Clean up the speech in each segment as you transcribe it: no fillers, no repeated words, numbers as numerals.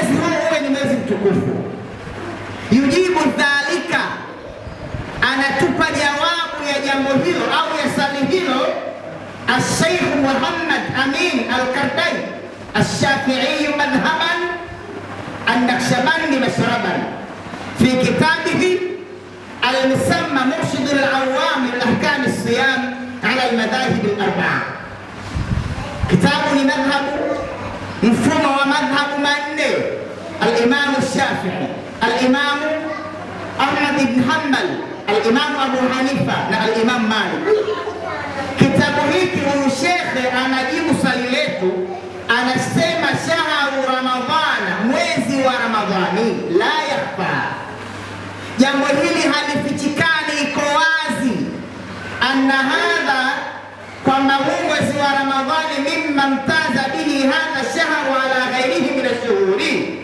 mwezi huu uwe ni mwezi mtukufu. Yujibu dhalika, anatupa jawabu ya jambo hilo au ya swali hilo Al-Sheikh Muhammad Amin Al-Kardai Al-Shafi'i madhhaban An-Naqshbandi mashraban fi kitabihi al-musamma Murshid al-Awam li-ahkam as-siyam ala al-madhahib al-arba'a. Kitabu ni madhhabu, mfumo wa madhhabu manne: al-Imam Al-Shafi'i, al-Imam Ahmad ibn Hanbal, al-Imam Abu Hanifa na al-Imam Malik. Kitabu hiki huyu shekhe anajibu swali letu, anasema shahru Ramadhana, mwezi wa Ramadhani, la yakhfa, jambo hili halifichikani, iko wazi, anna hadha, kwamba huu mwezi wa Ramadhani, mimma mtaza bihi hadha shahru ala ghairihi min ash-shuhuri,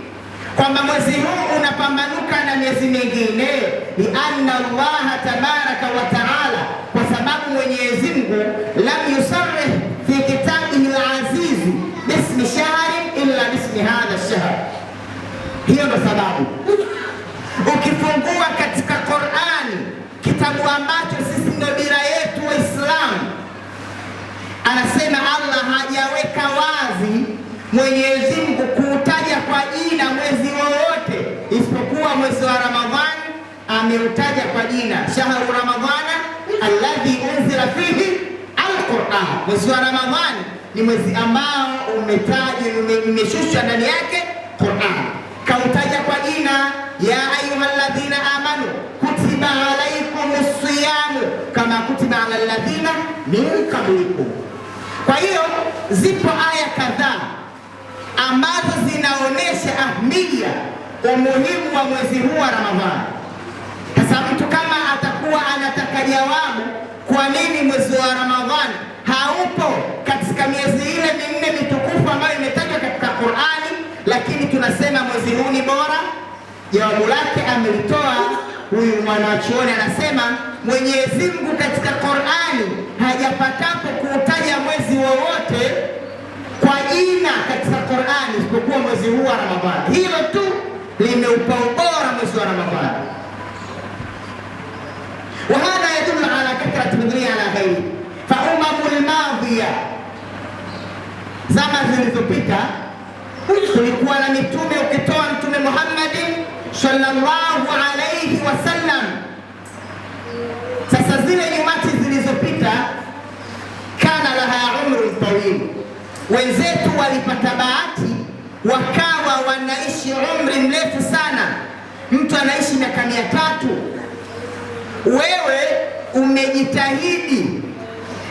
kwamba mwezi huu unapambanuka na miezi mingine, li anna Allah tabaraka wa taala, kwa sababu Mwenyezi Mungu lam yusarrih fi kitabihi al-aziz bismi shahrin illa bismi hadha ash-shahr. Hiyo ndo sababu ukifungua katika Qur'ani, kitabu ambacho sisi ndo dira yetu Waislamu, anasema Allah hajaweka wazi Mwenyezi Mungu kuutaja kwa jina mwezi wowote isipokuwa mwezi wa Ramadhani. Ameutaja kwa jina shahru Ramadhana alladhi unzila fihi al-Qur'an. Mwezi wa Ramadhani ni mwezi ambao umeshushwa ndani yake Qur'an. Kautaja kwa jina ya ayyuhalladhina amanu kutiba alaykumus siyamu kama kutiba alal ladhina min qablikum. Kwa hiyo zipo aya kadhaa ambazo zinaonesha ahmiya, umuhimu wa mwezi huu wa Ramadhani. Sasa mtu kama atakuwa anataka jawabu kwa nini mwezi wa Ramadhani haupo katika miezi ile minne mitukufu ambayo imetajwa katika Qur'ani, lakini tunasema mwezi huu ni bora, jawabu lake amelitoa huyu mwanachuoni. Anasema Mwenyezi Mungu katika Qur'ani hajapatapo kuutaja mwezi wowote kwa jina katika Qur'ani isipokuwa mwezi huu wa Ramadhani. Hilo tu limeupa ubora mwezi wa Ramadhani. Wa hadha yadullu ala kathrati fadlihi ala ghairi fa umamul madhiya, zama zilizopita kulikuwa na mitume, ukitoa Mtume Muhammad sallallahu alayhi wasallam. Sasa zile nyumati zilizopita, kana laha umru tawil, wenzetu walipata bahati wakawa wanaishi umri mrefu sana. Mtu anaishi miaka 300, wewe umejitahidi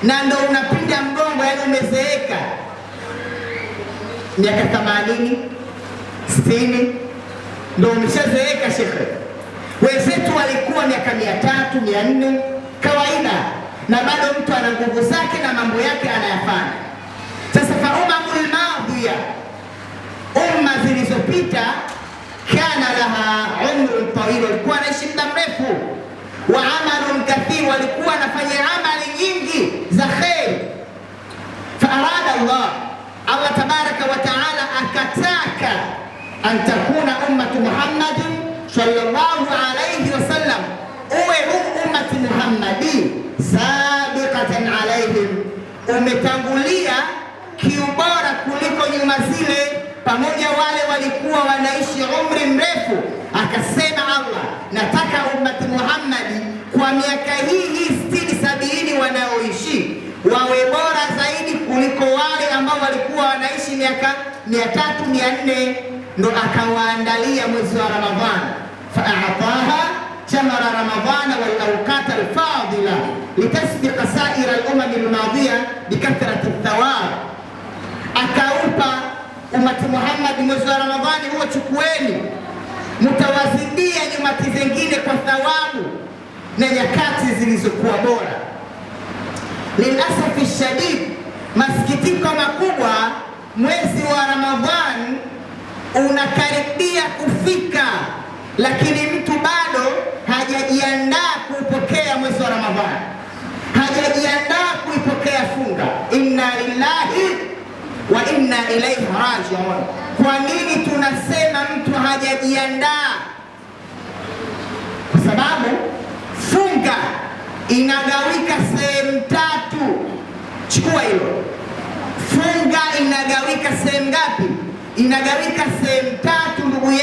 na ndo unapinda mgongo, yani umezeeka miaka 80 60, ndo umeshazeeka shekhe. Wenzetu walikuwa miaka 300 400 kawaida, na bado mtu ana nguvu zake na mambo yake anayafanya. Sasa fa umamul madhiya, umma zilizopita, kana laha umrun tawil, walikuwa wanaishi muda mrefu, wa amalun kathir, walikuwa wanafanya amali nyingi za khair. Fa arada Allah tabaraka wa taala akataka an takuna ummatu Muhammadin sallallahu alayhi wasallam, uwe ummati Muhammadi sabiqatan alayhim, umetangulia kiubora kuliko nyuma zile, pamoja wale walikuwa wanaishi umri mrefu. Akasema Allah, nataka ummati Muhammadi kwa miaka hii 60-70 wanaoishi wawe bora zaidi kuliko wale ambao walikuwa wanaishi miaka 300-400. Ndo akawaandalia mwezi wa Ramadhani, fa'ataha shahra ramadhana wal awqat al fadila litasbiqa sa'ira al umam al madiya bikathrati thawab. Akaupa umati Muhammad mwezi wa Ramadhani huo, chukueni mtawazidia nyumati zingine kwa thawabu na nyakati zilizokuwa bora. Lilasafi shadid, masikitiko makubwa, mwezi wa Ramadhani unakaribia kufika, lakini mtu bado hajajiandaa kuupokea mwezi wa Ramadhani, hajajiandaa kuipokea funga. Inna lillahi wa inna ilaihi raji'un. Kwa nini tunasema kujiandaa, kwa sababu funga inagawika sehemu tatu. Chukua hilo, funga inagawika sehemu ngapi? Inagawika sehemu tatu, ndugu yangu.